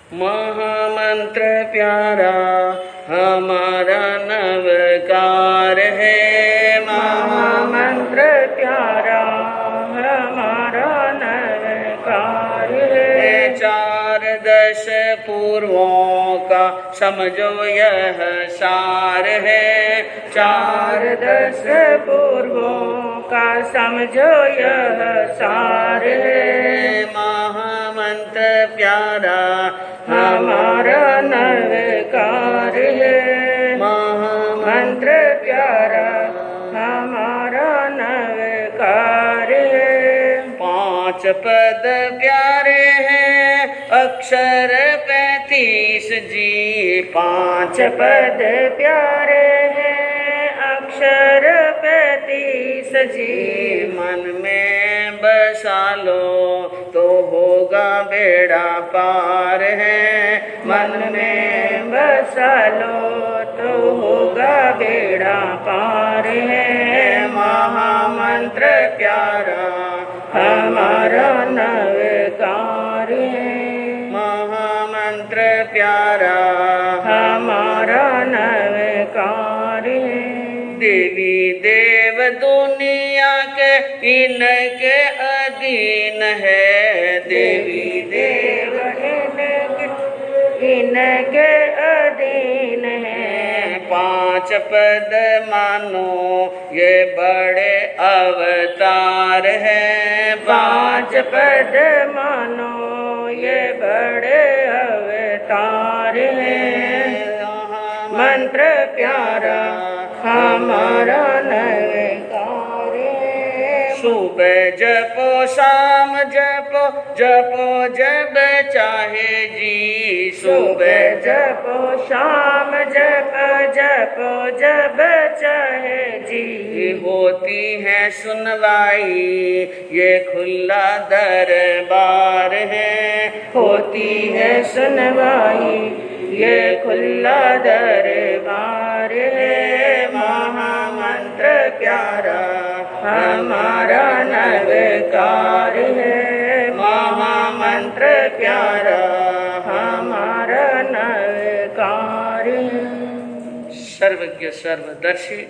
महामंत्र प्यारा हमारा नवकार है। महामंत्र प्यारा हमारा नवकार है। 4 दश पूर्वों का समझो यह सार है। 4 दश पूर्वों का समझो यह सार है। महामंत्र प्यारा हमारा नवकार है। महामंत्र प्यारा हमारा नवकार है। 5 पद प्यारे हैं अक्षर 35 जी। 5 पद प्यारे हैं अक्षर 35 जी। मन में बसा लो तो होगा बेड़ा पार है। मन में बसा लो तो होगा बेड़ा पार है। महामंत्र प्यारा हमारा नवकार है। महामंत्र प्यारा हमारा नवकार है। देवी देव दुनिया के इनके अधीन है। देवी देव इनके अधीन है। 5 पद मानो ये बड़े अवतार है। 5 पद मानो ये बड़े अवतार है। मंत्र प्यारा हमारा नवकार है। सुबह जपो शाम जपो जपो जब चाहे जी। सुबह जपो शाम जपो जपो जब चाहे जी। होती है सुनवाई ये खुला दरबार है। होती है सुनवाई ये खुला दरबार है। महामंत्र प्यारा हमारा नवकार है। महामंत्र प्यारा हमारा नवकार है। सर्वज्ञ सर्वदर्शी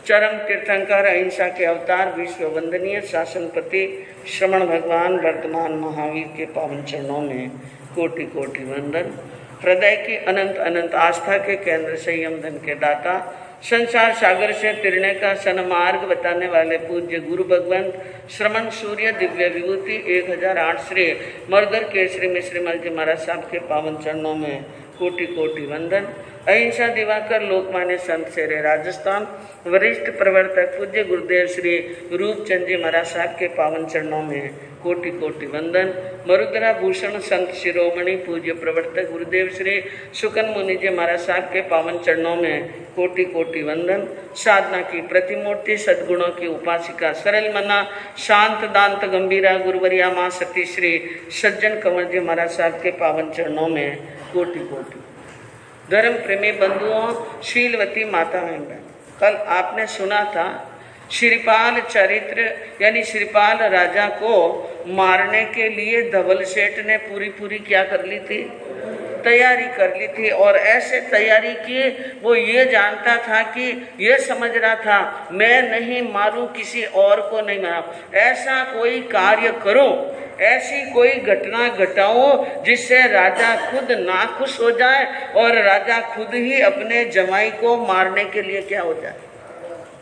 चरम तीर्थंकर अहिंसा के अवतार विश्व वंदनीय शासनपति श्रमण भगवान वर्तमान महावीर के पावन चरणों में कोटि कोटि वंदन। हृदय की अनंत अनंत आस्था के केंद्र संयम धन के दाता संसार सागर से तिरने का सन्मार्ग बताने वाले पूज्य गुरु भगवंत श्रमण सूर्य दिव्य विभूति 1008 श्री मर्दर केसरी मिश्रीमल जी महाराज साहब के पावन चरणों में कोटि कोटि वंदन। अहिंसा दिवाकर लोकमान्य संत शेरे राजस्थान वरिष्ठ प्रवर्तक पूज्य गुरुदेव श्री रूपचंद जी महाराज साहब के पावन चरणों में कोटि कोटि वंदन। मरुद्रा भूषण संत शिरोमणि पूज्य प्रवर्तक गुरुदेव श्री सुकन मुनि जी महाराज साहब के पावन चरणों में कोटि कोटि वंदन। साधना की प्रतिमूर्ति सद्गुणों की उपासिका सरल मना शांत दांत गंभीरा गुरुवरिया माँ सती श्री सज्जन कंवर जी महाराज साहब के पावन चरणों में कोटि कोटि। धर्म प्रेमी बंधुओं, शीलवती माताएं बहन, कल आपने सुना था श्रीपाल चरित्र यानी श्रीपाल राजा को मारने के लिए धवल सेठ ने पूरी क्या कर ली थी, तैयारी कर ली थी। और ऐसे तैयारी की वो ये जानता था कि ये समझ रहा था मैं नहीं मारूं, किसी और को नहीं मारूं। ऐसा कोई कार्य करो, ऐसी कोई घटना घटाओ जिससे राजा खुद नाखुश हो जाए और राजा खुद ही अपने जमाई को मारने के लिए क्या हो जाए,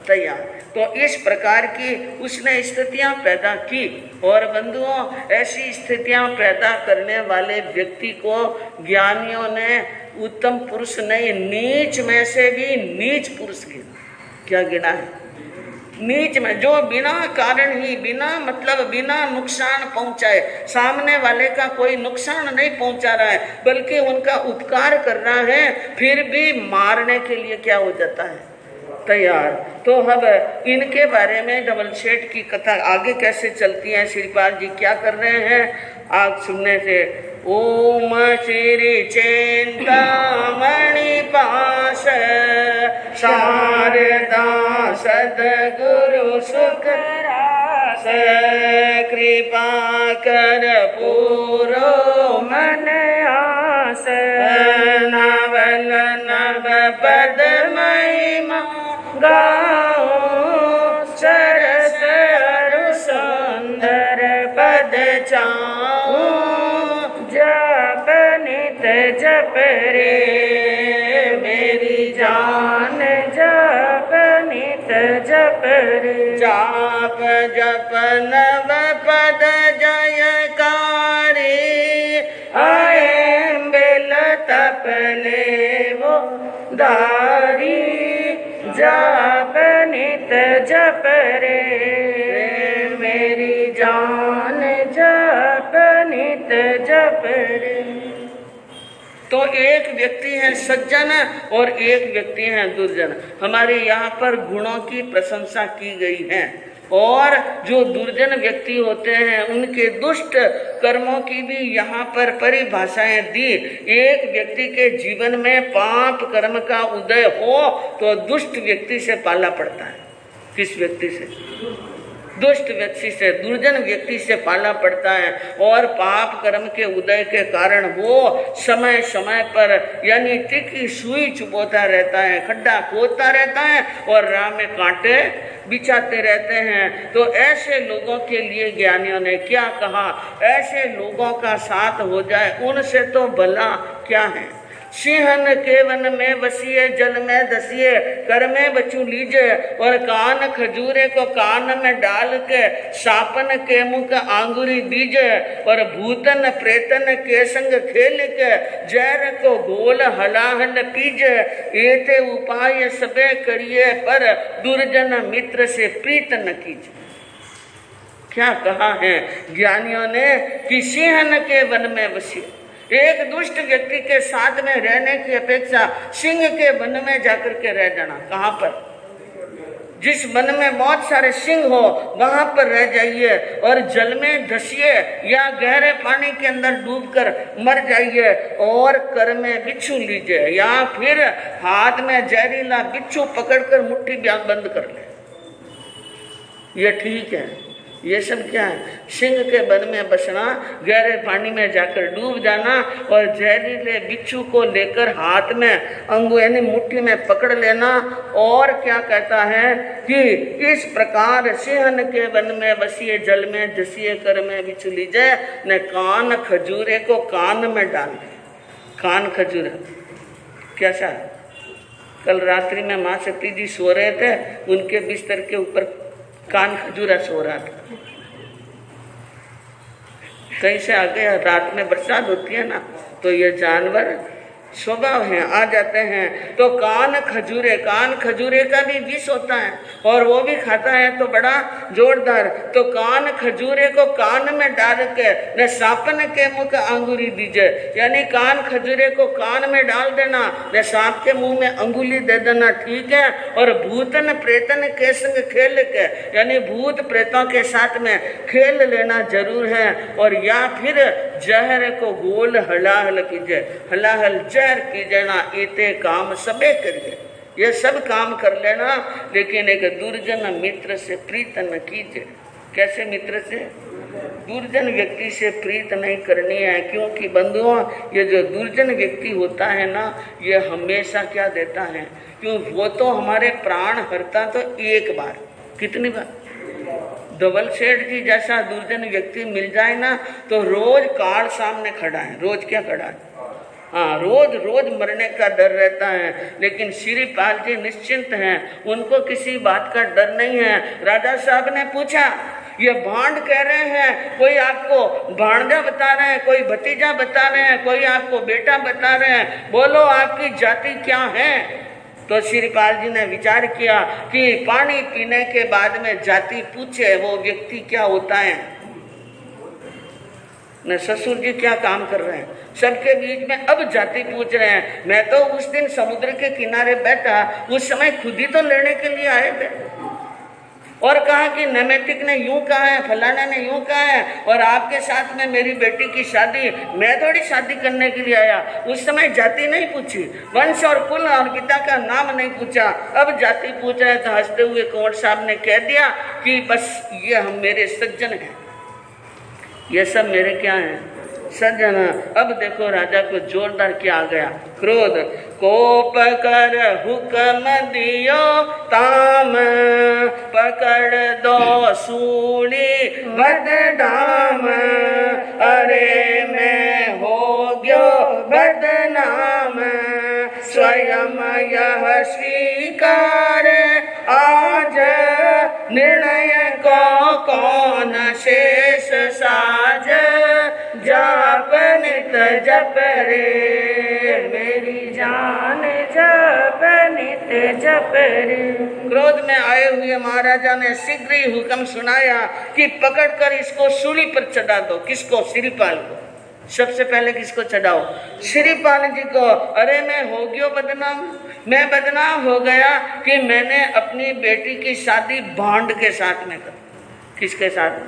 तैयार। तो इस प्रकार की उसने स्थितियां पैदा की। और बंधुओं, ऐसी स्थितियां पैदा करने वाले व्यक्ति को ज्ञानियों ने उत्तम पुरुष नहीं, नीच में से भी नीच पुरुष गिना। क्या गिना है? नीच में, जो बिना कारण ही, बिना मतलब, बिना नुकसान पहुंचाए, सामने वाले का कोई नुकसान नहीं पहुंचा रहा है बल्कि उनका उपकार कर रहा है, फिर भी मारने के लिए क्या हो जाता है, तैयार। तो अब इनके बारे में धवल सेठ की कथा आगे कैसे चलती है, श्रीपाल जी क्या कर रहे हैं, आप सुनने से। ओम श्री चिंतामणि पास शारदा सद्गुरु सुख रास, कृपा कर पूरो मन आस, मास नावल नव पद महिमा गाओ सरस अरु सुंदर पद चाओ जप नित जप रे मेरी जान जप नित जप रे जाप जप नव पद जयकारी आए बेल तपले वो दारी जप नित जप रे मेरी जान जप नित जप रे। तो एक व्यक्ति है सज्जन और एक व्यक्ति है दुर्जन। हमारे यहाँ पर गुणों की प्रशंसा की गई है और जो दुर्जन व्यक्ति होते हैं उनके दुष्ट कर्मों की भी यहाँ पर परिभाषाएं दी। एक व्यक्ति के जीवन में पाप कर्म का उदय हो तो दुष्ट व्यक्ति से पाला पड़ता है। किस व्यक्ति से? दुष्ट व्यक्ति से, दुर्जन व्यक्ति से पाला पड़ता है और पाप कर्म के उदय के कारण वो समय समय पर यानी तीखी सुई चुभोता रहता है, खड्डा खोदता रहता है और राह में कांटे बिछाते रहते हैं। तो ऐसे लोगों के लिए ज्ञानियों ने क्या कहा, ऐसे लोगों का साथ हो जाए उनसे तो भला क्या है। सिंहन के वन में बसिए जल में धसिए कर में बचू लीजे और कान खजूरे को कान में डाल के सापन के मुख आंगुरी दीजे और भूतन प्रेतन के संग खेल के जहर को गोल हलाहल पीजे एते उपाय सबे करिए पर दुर्जन मित्र से प्रीत न कीजिए। क्या कहा है ज्ञानियों ने कि सिंहन के वन में बसिए। एक दुष्ट व्यक्ति के साथ में रहने की अपेक्षा सिंह के वन में जाकर के रह जाना। कहाँ पर? जिस वन में बहुत सारे सिंह हो वहां पर रह जाइए और जल में धसिए या गहरे पानी के अंदर डूबकर मर जाइए और कर में बिच्छू लीजिए या फिर हाथ में जहरीला बिच्छू पकड़कर मुट्ठी बंद कर ले। ये ठीक है। ये सब क्या है? सिंह के वन में बसना, गहरे पानी में जाकर डूब जाना और जहरीले बिच्छू को लेकर हाथ में अंगू यानी मुट्ठी में पकड़ लेना। और क्या कहता है कि इस प्रकार सिंहन के वन में बसिए जल में धसिए कर में बिच्छू लीजिए न कान खजूरे को कान में डाल दे। कान खजूरा कैसा? कल रात्रि में माँ सती जी सो रहे थे, उनके बिस्तर के ऊपर कान खजूरा सो रहा था। कहीं से आ गया, रात में बरसात होती है ना तो ये जानवर स्वभाव है आ जाते हैं। तो कान खजूरे का भी विष होता है और वो भी खाता है तो बड़ा जोरदार। तो कान खजूरे को कान में डाल के न सांपन के मुख अंगुली दीजिए यानी कान खजूरे को कान में डाल देना न सांप के मुंह में अंगुली दे देना। ठीक है। और भूतन प्रेतन के संग खेल के यानी भूत प्रेतों के साथ में खेल लेना जरूर है। और या फिर जहर को गोल हलाहल कीजिए, हलाहल जहर कीजिए ना, इते काम सबे करिए। ये सब काम कर लेना लेकिन एक दुर्जन मित्र से प्रीत न कीजिए। कैसे मित्र से? दुर्जन व्यक्ति से प्रीत नहीं करनी है, क्योंकि बंधुओं ये जो दुर्जन व्यक्ति होता है ना ये हमेशा क्या देता है, क्यों वो तो हमारे प्राण हरता तो एक बार, कितनी बार? धवल सेठ जी जैसा दुर्जन व्यक्ति मिल जाए ना तो रोज काल सामने खड़ा है। रोज क्या खड़ा है? हाँ, रोज रोज मरने का डर रहता है। लेकिन श्रीपाल जी निश्चिंत हैं, उनको किसी बात का डर नहीं है। राजा साहब ने पूछा, ये भांड कह रहे हैं, कोई आपको भांजा बता रहे हैं, कोई भतीजा बता रहे हैं, कोई आपको बेटा बता रहे हैं, बोलो आपकी जाति क्या है? तो श्रीपाल जी ने विचार किया कि पानी पीने के बाद में जाति पूछे वो व्यक्ति क्या होता है। न ससुर जी क्या काम कर रहे हैं, सबके बीच में अब जाति पूछ रहे हैं। मैं तो उस दिन समुद्र के किनारे बैठा, उस समय खुद ही तो लेने के लिए आए थे और कहा कि नैमित्तिक ने यूं कहा है, फलाना ने यूं कहा है और आपके साथ में मेरी बेटी की शादी, मैं थोड़ी शादी करने के लिए आया। उस समय जाति नहीं पूछी, वंश और कुल और पिता का नाम नहीं पूछा, अब जाति पूछ रहे थे। हंसते हुए कुंवर साहब ने कह दिया कि बस ये हम मेरे सज्जन हैं, ये सब मेरे क्या हैं? सज्जन। अब देखो राजा को जोरदार क्या आ गया, क्रोध। कोप कर हुक्म दियो ताम, पकड़ दो सूली बदनाम। अरे मैं हो गयो बदनाम, स्वयं यह स्वीकार आज। निर्णय को कौन शेष साज, जाप नित जप रे मेरी जान, जप नित जप रे। क्रोध में आए हुए महाराजा ने शीघ्र ही हुक्म सुनाया कि पकड़कर इसको सूली पर चढ़ा दो। किसको? श्रीपाल को। सबसे पहले किसको चढ़ाओ? श्रीपाल जी को। अरे मैं हो गयो बदनाम, मैं बदनाम हो गया कि मैंने अपनी बेटी की शादी भांड के साथ में कर। किसके साथ?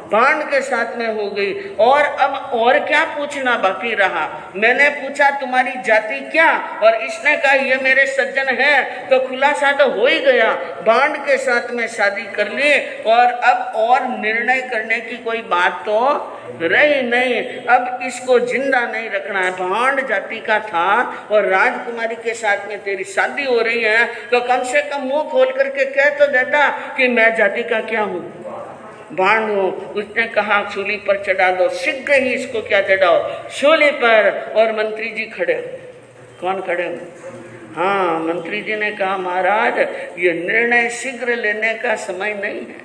भांड के साथ में हो गई। और अब और क्या पूछना बाकी रहा? मैंने पूछा तुम्हारी जाति क्या, और इसने कहा ये मेरे सज्जन है, तो खुलासा तो हो ही गया। भांड के साथ में शादी कर ली, और अब और निर्णय करने की कोई बात तो रही नहीं। अब इसको जिंदा नहीं रखना है। भांड जाति का था और राजकुमारी के साथ में तेरी शादी हो रही है, तो कम से कम मुंह खोल करके कह तो देता कि मैं जाति का क्या हूँ, भांड हूँ। उसने कहा सूली पर चढ़ा दो। शीघ्र ही इसको क्या चढ़ाओ? सूली पर। और मंत्री जी खड़े। कौन खड़े? हाँ, मंत्री जी ने कहा महाराज ये निर्णय शीघ्र लेने का समय नहीं है।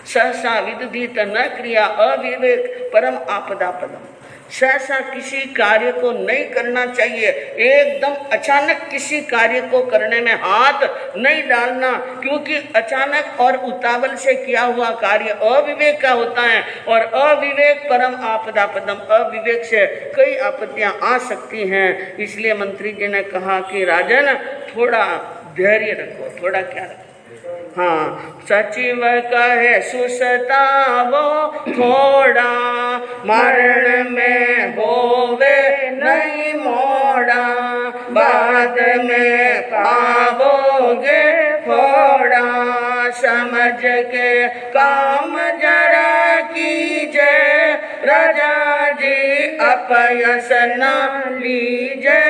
सहसा विदुधित न क्रिया अविवेक परम आपदा पदम। सहसा किसी कार्य को नहीं करना चाहिए, एकदम अचानक किसी कार्य को करने में हाथ नहीं डालना, क्योंकि अचानक और उतावल से किया हुआ कार्य अविवेक का होता है, और अविवेक परम आपदा पदम। अविवेक से कई आपत्तियां आ सकती हैं। इसलिए मंत्री जी ने कहा कि राजन थोड़ा धैर्य रखो। थोड़ा क्या रखो? हाँ, सचिव कहे सुसतावो थोड़ा, मरण में होवे नहीं मोड़ा, बाद में पावोगे फोड़ा, समझ के काम जरा कीजे, राजा जी अपयस न लीजे,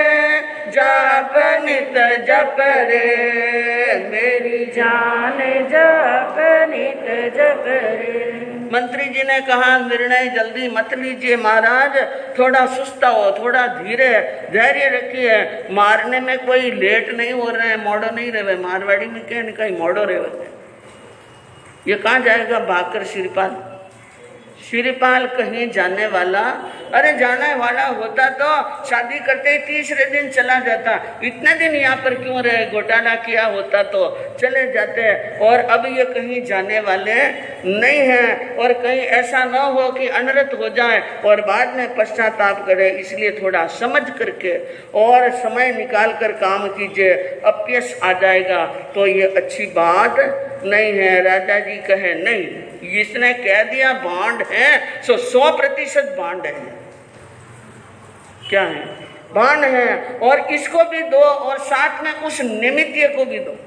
जाप नित जप रे मेरी जान, जप नित जप रे। मंत्री जी ने कहा निर्णय जल्दी मत लीजिए महाराज, थोड़ा सुस्ता हो, थोड़ा धीरे धैर्य रखिए। मारने में कोई लेट नहीं हो रहे हैं, मोड़ो नहीं रहे। मारवाड़ी में क्या कहीं मोड़ो रहे। ये कहाँ जाएगा भागकर? श्रीपाल श्रीपाल कहीं जाने वाला, अरे जाने वाला होता तो शादी करते ही तीसरे दिन चला जाता। इतने दिन यहाँ पर क्यों रहे? घोटाला किया होता तो चले जाते। और अब ये कहीं जाने वाले नहीं हैं, और कहीं ऐसा न हो कि अनर्थ हो जाए और बाद में पश्चाताप करे। इसलिए थोड़ा समझ करके और समय निकाल कर काम कीजिए, अपयश आ जाएगा तो ये अच्छी बात नहीं है। राजा जी कहे नहीं, इसने कह दिया भांड है, सो 100% भांड है। क्या है? भांड है। और इसको भी दो, और साथ में उस निमित्य को भी दो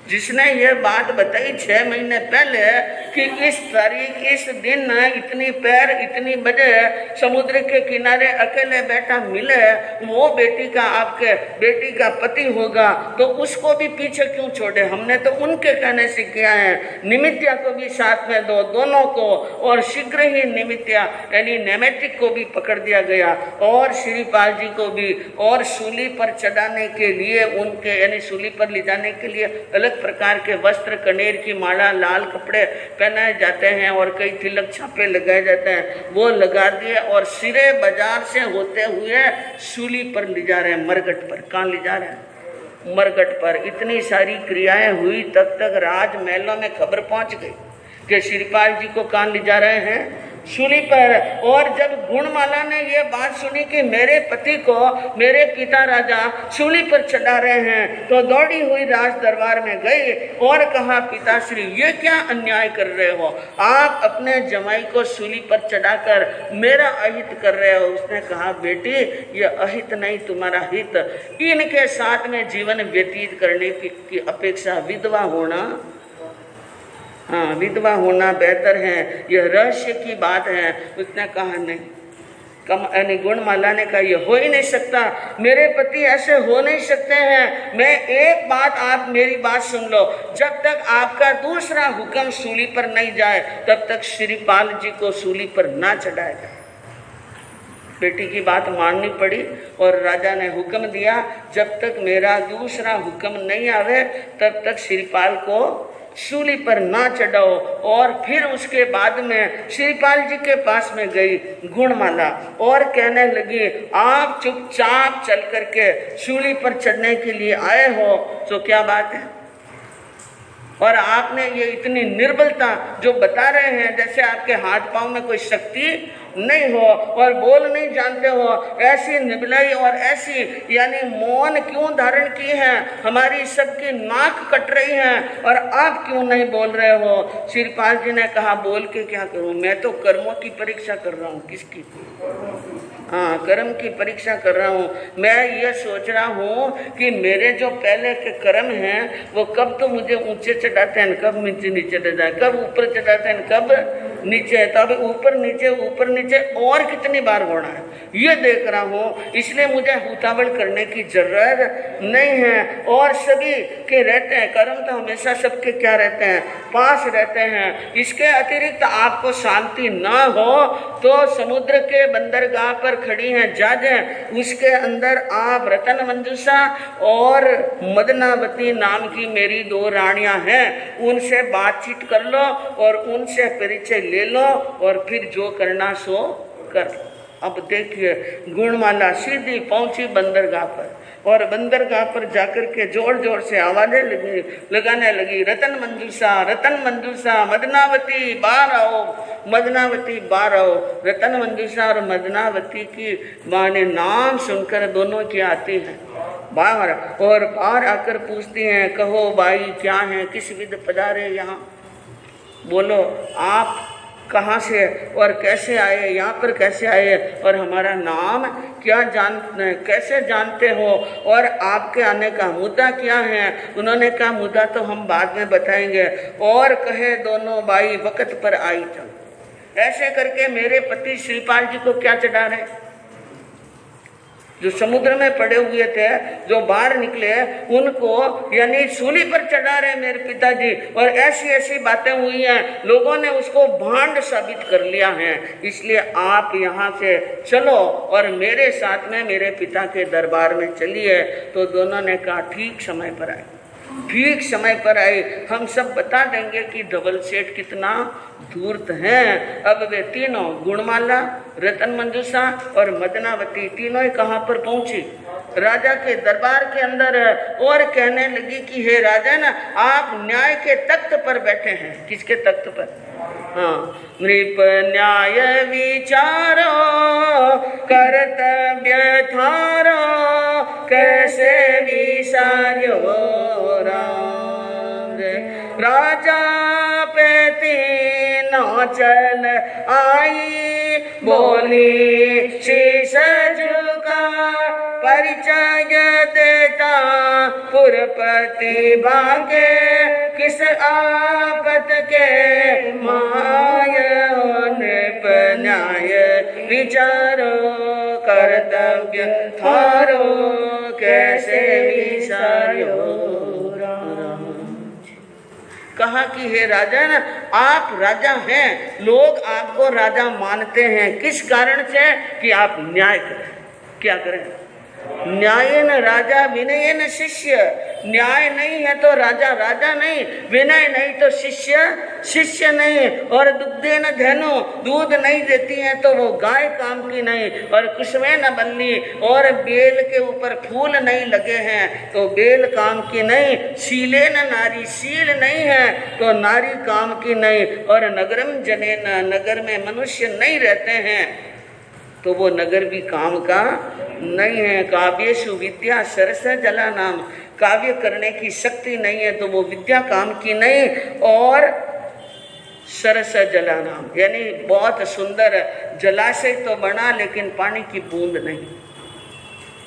जिसने ये बात बताई 6 महीने पहले कि इस तारीख इस दिन इतनी पैर इतनी बजे समुद्र के किनारे अकेले बैठा मिले, वो बेटी का आपके बेटी का पति होगा, तो उसको भी पीछे क्यों छोड़े? हमने तो उनके कहने से किया है। निमित्या को भी साथ में दो, दोनों को। और शीघ्र ही निमित्या यानी नेमेटिक को भी पकड़ दिया गया, और श्रीपाल जी को भी। और सूली पर चढ़ाने के लिए उनके यानी सूली पर ले जाने के लिए अलग प्रकार के वस्त्र, कनेर की माला, लाल कपड़े पहनाए जाते हैं, और कई तिलक छापे लगाए जाते हैं, वो लगा दिए। और सिरे बाजार से होते हुए सूली पर ले जा रहे हैं, मरघट पर। कहाँ ले जा रहे हैं? मरघट पर। इतनी सारी क्रियाएं हुई, तब तक राजमहलों में खबर पहुंच गई कि श्रीपाल जी को कहाँ ले जा रहे हैं? सूली पर। और जब गुणमाला ने ये बात सुनी कि मेरे पति को मेरे पिता राजा सूली पर चढ़ा रहे हैं, तो दौड़ी हुई राज दरबार में गई और कहा, पिताश्री ये क्या अन्याय कर रहे हो? आप अपने जमाई को सूली पर चढ़ाकर मेरा अहित कर रहे हो। उसने कहा, बेटी ये अहित नहीं, तुम्हारा हित। इनके साथ में जीवन व्यतीत करने की अपेक्षा विधवा होना, हाँ विधवा होना बेहतर है, यह रहस्य की बात है। उसने कहा नहीं, यानी गुणमाला ने कहा, ये हो ही नहीं सकता, मेरे पति ऐसे हो नहीं सकते हैं। मैं एक बात, आप मेरी बात सुन लो, जब तक आपका दूसरा हुक्म सूली पर नहीं जाए तब तक श्रीपाल जी को सूली पर ना चढ़ाया जाए। बेटी की बात माननी पड़ी और राजा ने हुक्म दिया, जब तक मेरा दूसरा हुक्म नहीं आवे तब तक श्रीपाल को सूली पर ना चढ़ाओ। और फिर उसके बाद में श्रीपाल जी के पास में गई गुणमाला और कहने लगी, आप चुपचाप चल करके सूली पर चढ़ने के लिए आए हो तो क्या बात है, और आपने ये इतनी निर्बलता जो बता रहे हैं जैसे आपके हाथ पांव में कोई शक्ति नहीं हो और बोल नहीं जानते हो, ऐसी निबलाई और ऐसी यानी मौन क्यों धारण की है, हमारी सबकी नाक कट रही है और आप क्यों नहीं बोल रहे हो। श्रीपाल जी ने कहा, बोल के क्या करूं, मैं तो कर्मों की परीक्षा कर रहा हूं। किसकी? हाँ, कर्म की परीक्षा कर रहा हूँ। मैं ये सोच रहा हूँ कि मेरे जो पहले के कर्म हैं वो कब तो मुझे ऊंचे चढ़ाते हैं, कब नीचे नीचे चढ़ जाए, कब ऊपर चढ़ाते हैं, कब नीचे। तब ऊपर नीचे और कितनी बार होना है ये देख रहा हूँ, इसलिए मुझे उतावल करने की जरूरत नहीं है। और सभी के रहते हैं कर्म तो हमेशा सबके क्या रहते हैं, पास रहते हैं। इसके अतिरिक्त आपको शांति ना हो तो समुद्र के बंदरगाह पर खड़ी हैं जहाजें, उसके अंदर आप रतन मंजूषा और मदनावती नाम की मेरी 2 रानियां हैं, उनसे बातचीत कर लो और उनसे परिचय ले लो और फिर जो करना सो कर। अब देखिए गुणमाला सीधी पहुंची बंदरगाह पर और बंदरगाह पर जाकर के जोर जोर से आवाजें लगाने लगी, रतन मंजूषा मदनावती बाहर आओ, मदनावती बाहर आओ। रतन मंजूषा और मदनावती की माँ ने नाम सुनकर दोनों की आती हैं बाहर और बाहर आकर पूछती हैं, कहो भाई क्या है, किस विध पधारे यहाँ, बोलो आप कहाँ से और कैसे आए, यहाँ पर कैसे आए और हमारा नाम क्या कैसे जानते हो और आपके आने का मुद्दा क्या है। उन्होंने कहा मुद्दा तो हम बाद में बताएंगे। और कहे दोनों भाई वक्त पर आई चल। ऐसे करके मेरे पति श्रीपाल जी को क्या चढ़ा रहे, जो समुद्र में पड़े हुए थे, जो बाहर निकले, उनको यानी सूली पर चढ़ा रहे मेरे पिताजी। और ऐसी ऐसी बातें हुई हैं, लोगों ने उसको भांड साबित कर लिया है। इसलिए आप यहाँ से चलो और मेरे साथ में मेरे पिता के दरबार में चलिए। तो दोनों ने कहा ठीक समय पर आए, ठीक समय पर आए, हम सब बता देंगे कि धवल सेठ कितना धूर्त हैं। अब वे तीनों गुणमाला, रतन मंजूषा और मदनावती तीनों ही कहाँ पर पहुंची, राजा के दरबार के अंदर। और कहने लगी कि हे राजन, आप न्याय के तख्त पर बैठे हैं। किसके तख्त पर? हाँ, नृप न्याय विचारो कर्तव्य थारो, कैसे विसार्यो राजा पे तीनों चल आई, बोली शीश झुका परिचय देता, पुरपति भागे किस आफत के माय, नृप न्याय विचारो कर्तव्य थारो, कैसे विसार्यो। कहा कि हे राजन, आप राजा हैं, लोग आपको राजा मानते हैं, किस कारण से कि आप न्याय करें। क्या करें? न्यायन राजा विनयन शिष्य। न्याय नहीं है तो राजा राजा नहीं, विनय नहीं तो शिष्य शिष्य नहीं। और दुग्धे न धनु, दूध नहीं देती है तो वो गाय काम की नहीं। और कुसुमे न बल्ली, और बेल के ऊपर फूल नहीं लगे हैं तो बेल काम की नहीं। शीले न नारी, शील नहीं है तो नारी काम की नहीं। और नगरम जनेन, नगर में मनुष्य नहीं रहते हैं तो वो नगर भी काम का नहीं है। काव्येषु विद्या सरस जला नाम, काव्य करने की शक्ति नहीं है तो वो विद्या काम की नहीं। और सरस जला नाम यानी बहुत सुंदर जलाशय तो बना लेकिन पानी की बूंद नहीं।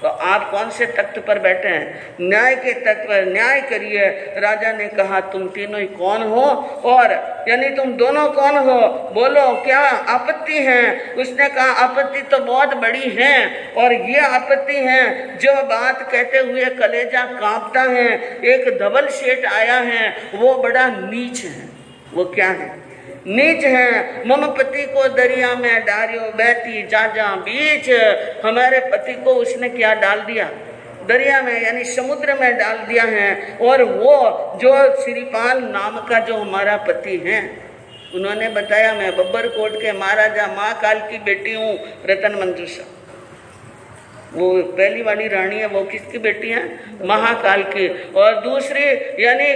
तो आप कौन से तख्त पर बैठे हैं? न्याय के तख्त पर, न्याय करिए। राजा ने कहा तुम तीनों ही कौन हो, और यानी तुम दोनों कौन हो, बोलो क्या आपत्ति है? उसने कहा आपत्ति तो बहुत बड़ी है, और ये आपत्ति है जो बात कहते हुए कलेजा कांपता है। एक धवल सेठ आया है, वो बड़ा नीच है। वो क्या है? नीच है। मम पति को दरिया में डारियो बहती जाजा बीच। हमारे पति को उसने क्या डाल दिया? दरिया में, यानी समुद्र में डाल दिया है। और वो जो श्रीपाल नाम का जो हमारा पति है, उन्होंने बताया मैं बब्बर कोट के महाराजा महाकाल की बेटी हूँ, रतन मंजूषा। वो पहली वाली रानी है, वो किसकी बेटी है? महाकाल की। और दूसरी यानी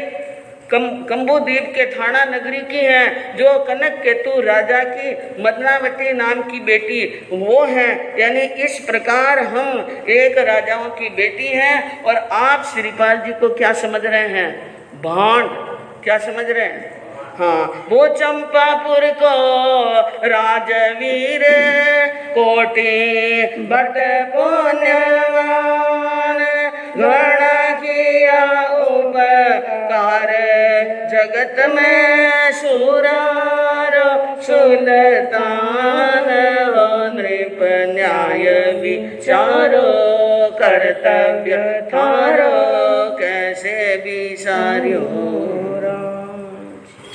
कंबुद्वीप के थाना नगरी की है, जो कनक केतु राजा की मदनावती नाम की बेटी वो है। यानी इस प्रकार हम एक राजाओं की बेटी हैं। और आप श्रीपाल जी को क्या समझ रहे हैं? भांड। क्या समझ रहे हैं? हाँ, वो चंपापुर को राजवीर कोटि बट पुण्यवान, घृणा किया उपकार जगत में सुरार सुल्तान, नृप न्याय विचारो कर्तव्य थारो कैसे विसार्यो।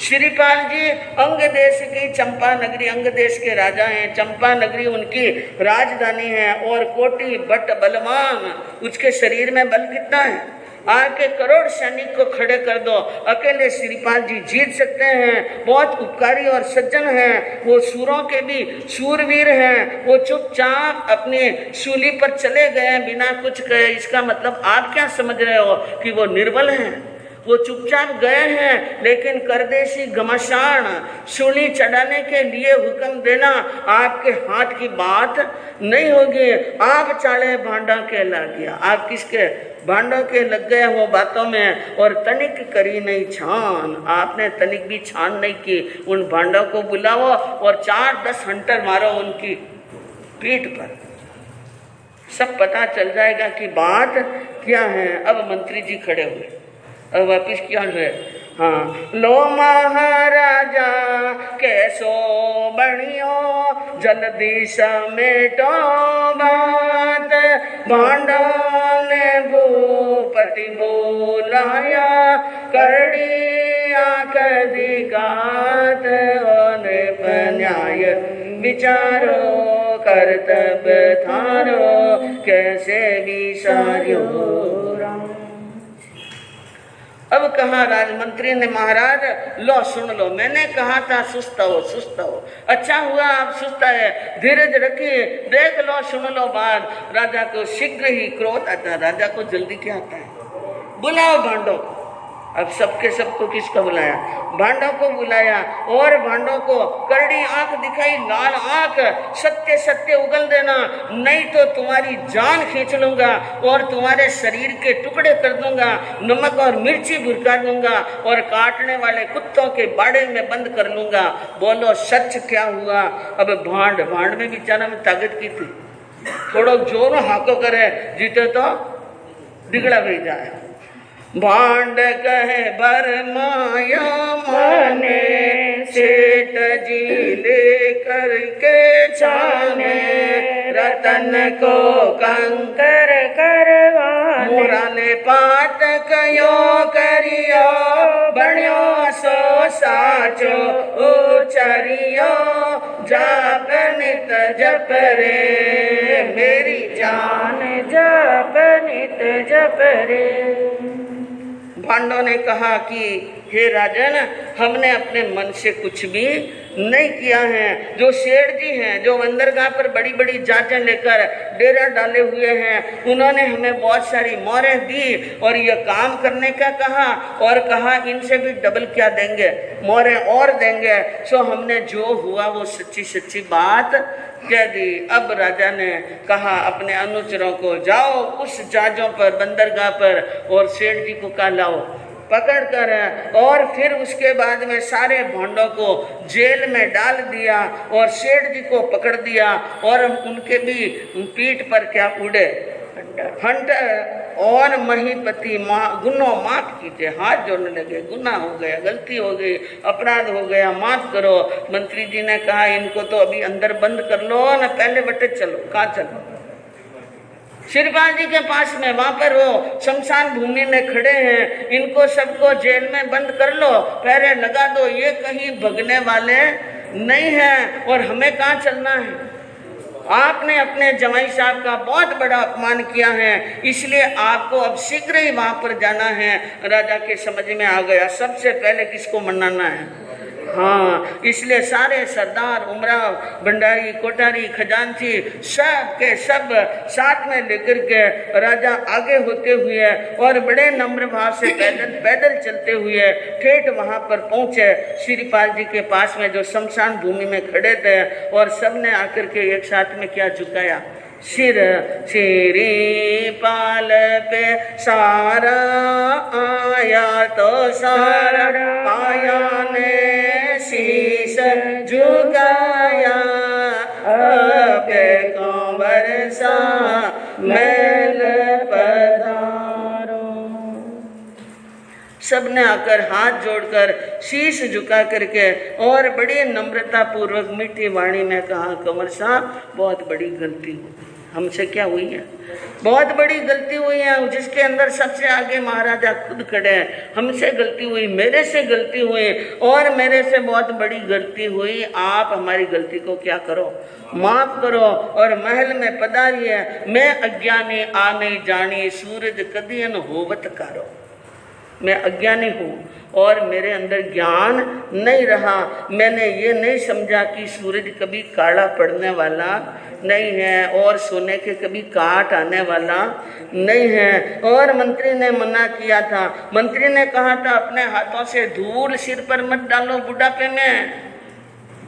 श्रीपाल जी अंग देश की चंपा नगरी, अंग देश के राजा हैं। चंपा नगरी उनकी राजधानी है। और कोटि बट बलवान, उसके शरीर में बल कितना है? आके करोड़ सैनिक को खड़े कर दो, अकेले श्रीपाल जी जीत सकते हैं। बहुत उपकारी और सज्जन हैं। वो सूरों के भी सूरवीर हैं। वो चुपचाप अपने सूली पर चले गए बिना कुछ कहे। इसका मतलब आप क्या समझ रहे हो कि वो निर्बल हैं? वो चुपचाप गए हैं, लेकिन करदेशी घमासान सूली चढ़ाने के लिए हुक्म देना आपके हाथ की बात नहीं होगी। आप चाले भांडा के लग गया। आप किसके भांडों के लग गए हो बातों में, और तनिक करी नहीं छान। आपने तनिक भी छान नहीं की। उन भांडों को बुलाओ और 4-10 हंटर मारो उनकी पीठ पर, सब पता चल जाएगा कि बात क्या है। अब मंत्री जी खड़े हुए, अब वापिस क्या है? हाँ, लो महाराजा कैसो बनियो जल्दी समेटो बात, भांडों ने भूपति बोलाया करड़ी आंख दिगात, न्याय विचारो कर्तव्य थारो कैसे विसार्यो। अब कहा राजमंत्री ने, महाराज लो सुन लो, मैंने कहा था सुस्त हो सुस्त हो। अच्छा हुआ आप सुस्त है, धीरज रखिए, देख लो सुन लो बात। राजा को शीघ्र ही क्रोध आता। राजा को जल्दी क्या आता है? बुलाओ भांडों को। अब सबके सबको किसको बुलाया? भांडों को बुलाया। और भांडों को करड़ी आंख दिखाई, लाल आंख, सत्य सत्य उगल देना, नहीं तो तुम्हारी जान खींच लूंगा और तुम्हारे शरीर के टुकड़े कर दूंगा, नमक और मिर्ची भुरका दूंगा और काटने वाले कुत्तों के बाड़े में बंद कर लूंगा। बोलो सच क्या हुआ? अब भांड में बेचारा में ताकत की थी, थोड़ा जोर हाको करे, जीते तो दिगड़ा भी जाए। भांड कहे भरमाया माने, सेठ जी ले करके छाने, रतन को कंकर करवाने, मोरा ने पात कयो करियो, बण्यो सो साचो उचरियो, जाप नित जप रे मेरी जान, जाप नित जप रे। भांडों ने कहा कि हे राजन, हमने अपने मन से कुछ भी नहीं किया है। जो सेठ जी हैं, जो बंदरगाह पर बड़ी बड़ी जांचें लेकर डेरा डाले हुए हैं, उन्होंने हमें बहुत सारी मोहरें दी और यह काम करने का कहा, और कहा इनसे भी डबल क्या देंगे, मोहरें और देंगे। सो हमने जो हुआ वो सच्ची सच्ची बात कह दी। अब राजा ने कहा अपने अनुचरों को, जाओ उस जहाजों पर, बंदरगाह पर, और सेठ जी को कहा लाओ पकड़ कर। और फिर उसके बाद में सारे भांडों को जेल में डाल दिया और सेठ जी को पकड़ दिया और उनके भी पीठ पर क्या उड़े, हंटर और महीपति गुनो माफ कीजिए, हाथ जोड़ने लगे। गुनाह हो गया, गलती हो गई, अपराध हो गया, माफ करो। मंत्री जी ने कहा इनको तो अभी अंदर बंद कर लो ना, पहले बटे चलो। कहाँ चलो? शिरपाल जी के पास में, वहां पर वो शमशान भूमि में खड़े हैं। इनको सबको जेल में बंद कर लो, पहरे लगा दो, ये कहीं भगने वाले नहीं हैं। और हमें कहाँ चलना है? आपने अपने जमाई साहब का बहुत बड़ा अपमान किया है, इसलिए आपको अब शीघ्र ही वहां पर जाना है। राजा के समझ में आ गया सबसे पहले किसको मनाना है। हाँ, इसलिए सारे सरदार, उमराव, भंडारी, कोठारी, खजांची सब के सब साथ में लेकर के राजा आगे होते हुए और बड़े नम्र भाव से पैदल चलते हुए ठेठ वहां पर पहुंचे श्रीपाल जी के पास में, जो शमशान भूमि में खड़े थे। और सबने आकर के एक साथ में क्या झुकाया? सिर। श्रीपाल पे सारा आया तो सारा आया ने शीश झुकाया, अबे कंवर सा मैल पधारो। सबने आकर हाथ जोड़कर शीश झुका करके और बड़ी नम्रता पूर्वक मीठी वाणी में कहा, कंवर साहब बहुत बड़ी गलती हुई, हमसे क्या हुई है? बहुत बड़ी गलती हुई है, जिसके अंदर सबसे आगे महाराजा खुद खड़े हैं। हमसे गलती हुई, मेरे से गलती हुई और मेरे से बहुत बड़ी गलती हुई। आप हमारी गलती को क्या करो? माफ करो और महल में पधारिए। मैं अज्ञानी आ नहीं जानी, सूरज कदियन होवत कारो। मैं अज्ञानी हूँ और मेरे अंदर ज्ञान नहीं रहा। मैंने ये नहीं समझा कि सूरज कभी काला पड़ने वाला नहीं है और सोने के कभी काट आने वाला नहीं है। और मंत्री ने मना किया था। मंत्री ने कहा था अपने हाथों से धूल सिर पर मत डालो बुढ़ापे में,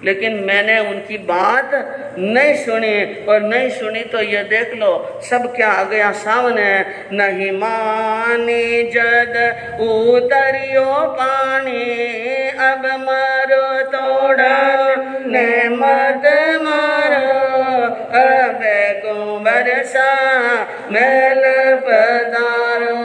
लेकिन मैंने उनकी बात नहीं सुनी। और नहीं सुनी तो ये देख लो सब क्या आ गया सामने। नहीं मानी जद उतरियो पानी, अब मारो तोड़ा ने मत मारो, अब कुंवर सा मैल पधारो।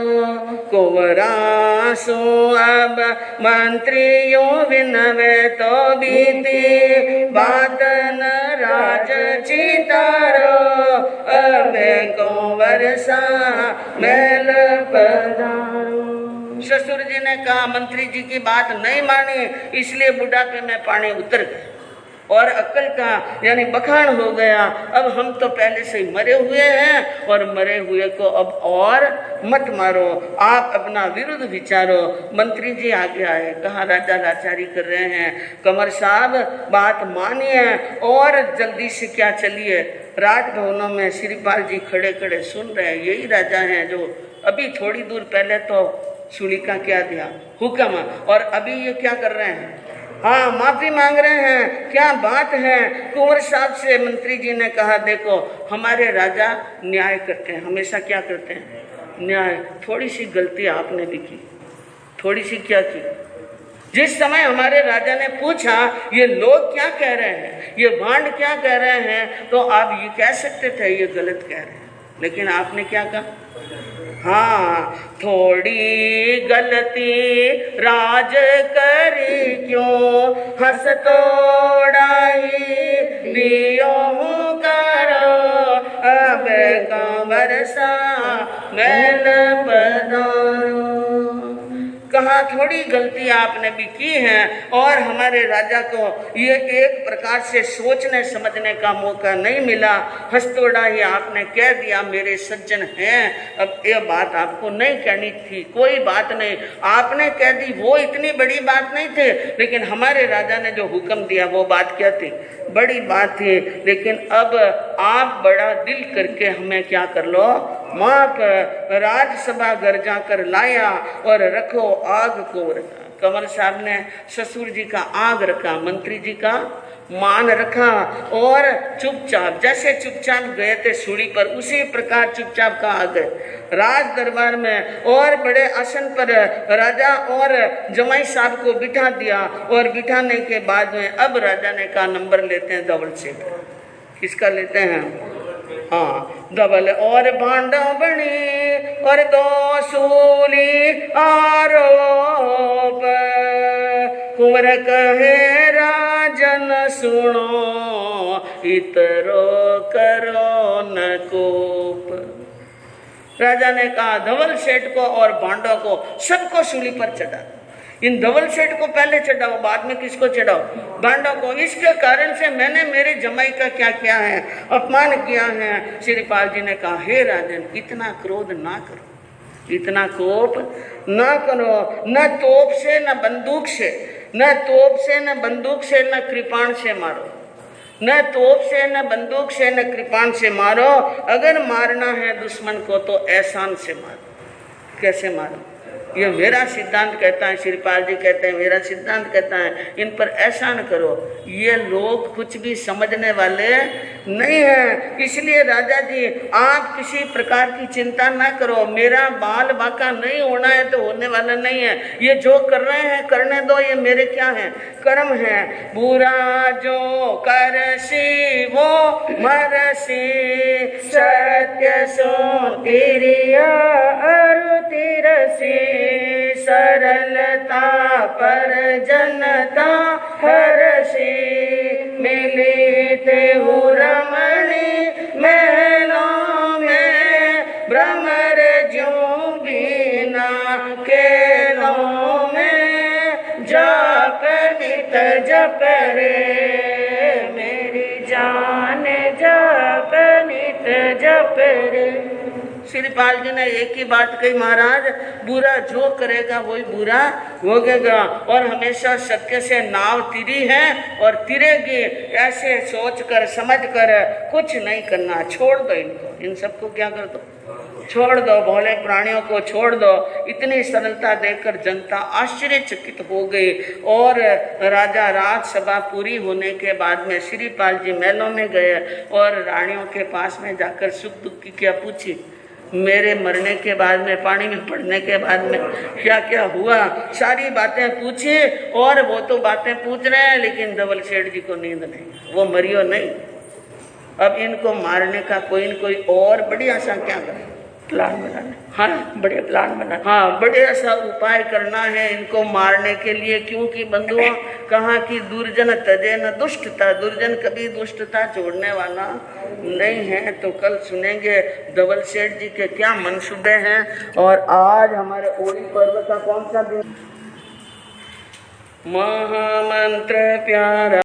कुंवरासु अब मंत्रियों विनवे तो बीती, बात न राज चितारो, अब कुंवर सा मैल पधारो। ससुर जी ने कहा मंत्री जी की बात नहीं मानी, इसलिए बुढ़ापे में पानी उतर गया और अक्ल का यानी बखान हो गया। अब हम तो पहले से ही मरे हुए हैं और मरे हुए को अब और मत मारो, आप अपना विरुद्ध विचारो। मंत्री जी आगे आए, कहा राजा लाचारी कर रहे हैं, कंवर साहब बात मानिए और जल्दी से क्या चलिए। राजभवनों में श्रीपाल जी खड़े खड़े सुन रहे हैं। यही राजा हैं जो अभी थोड़ी दूर पहले तो सूली का क्या दिया हुक्म, और अभी ये क्या कर रहे हैं? हाँ, माफी मांग रहे हैं। क्या बात है? कुंवर साहब से मंत्री जी ने कहा देखो हमारे राजा न्याय करते हैं, हमेशा क्या करते हैं? न्याय। थोड़ी सी गलती आपने भी की। थोड़ी सी क्या की? जिस समय हमारे राजा ने पूछा ये लोग क्या कह रहे हैं, ये भांड क्या कह रहे हैं, तो आप ये कह सकते थे ये गलत कह रहे हैं, लेकिन आपने क्या कहा? हाँ, थोड़ी गलती राज करी क्यों, हंस तोड़ाई लियो करो, अब कंवर सा मैल पधारो। कहा थोड़ी गलती आपने भी की है और हमारे राजा को ये एक प्रकार से सोचने समझने का मौका नहीं मिला। हंसतोड़ा ही आपने कह दिया मेरे सज्जन हैं। अब ये बात आपको नहीं कहनी थी, कोई बात नहीं, आपने कह दी, वो इतनी बड़ी बात नहीं थी, लेकिन हमारे राजा ने जो हुक्म दिया वो बात क्या थी? बड़ी बात थी। लेकिन अब आप बड़ा दिल करके हमें क्या कर लो, माफ। राजसभा घर जाकर लाया और रखो आग को। कंवर साहब ने ससुर जी का आग रखा, मंत्री जी का मान रखा और चुपचाप, जैसे चुपचाप गए थे सूली पर उसी प्रकार चुपचाप का आ गए राज दरबार में। और बड़े आसन पर राजा और जमाई साहब को बिठा दिया और बिठाने के बाद में अब राजा ने कहा नंबर लेते हैं डबल सीट। किसका लेते हैं? हाँ धवल और भांडा बनी और दो सूली आरोप। कुंवर कहे राजन सुनो इतरो करो न कोप। राजा ने कहा धवल सेठ को और भांडों को सबको सूली पर चढ़ा। इन धवल सेठ को पहले चढ़ाओ, बाद में किसको चढ़ाओ? भांडों को। इसके कारण से मैंने मेरे जमाई का क्या किया है, अपमान किया है। श्रीपाल जी ने कहा हे राजन इतना क्रोध ना करो, इतना कोप ना करो। न तोप से न बंदूक से, न तोप से न बंदूक से न कृपाण से मारो, न तोप से न बंदूक से न कृपाण से मारो। अगर मारना है दुश्मन को तो एहसान से मारो। कैसे मारो? ये मेरा सिद्धांत कहता है, श्रीपाल जी कहते हैं मेरा सिद्धांत कहता है इन पर एहसान करो। ये लोग कुछ भी समझने वाले नहीं हैं। इसलिए राजा जी आप किसी प्रकार की चिंता ना करो, मेरा बाल बाका नहीं होना है तो होने वाला नहीं है। ये जो कर रहे हैं करने दो, ये मेरे क्या हैं? कर्म है। बुरा जो करसी वो मरसी, सत्य सो तिरिया अरु तिरसी। सरलता पर जनता हरसी, मिली थे रमणी महलों में। भ्रमर ज्यों बीना केलों में, जाप नित जप रे मेरी जान, जाप नित जप रे। श्रीपाल जी ने एक ही बात कही महाराज बुरा जो करेगा वही बुरा भोगेगा, और हमेशा सत्य से नाव तिरी है और तिरेगी। ऐसे सोच कर समझ कर कुछ नहीं करना, छोड़ दो इनको, इन सबको क्या कर दो, छोड़ दो, भोले प्राणियों को छोड़ दो। इतनी सरलता देखकर जनता आश्चर्यचकित हो गई। और राजा राज सभा पूरी होने के बाद में श्रीपाल जी महलों में गए और रानियों के पास में जाकर सुख दुख की क्या पूछी, मेरे मरने के बाद में, पानी में पड़ने के बाद में क्या क्या हुआ, सारी बातें पूछी। और वो तो बातें पूछ रहे हैं लेकिन धवल सेठ जी को नींद नहीं, वो मरियो नहीं। अब इनको मारने का कोई न कोई और बढ़िया सा क्या करे, प्लान बनाना। हाँ बढ़िया प्लान बना, हाँ बढ़िया सा उपाय करना है इनको मारने के लिए। क्योंकि बंधुओं कहा कि दुर्जन तजे न दुष्टता, दुर्जन कभी दुष्टता छोड़ने वाला नहीं है। तो कल सुनेंगे धवल सेठ जी के क्या मंसूबे हैं। और आज हमारे होली पर्व का कौन सा दिन? महामंत्र प्यारा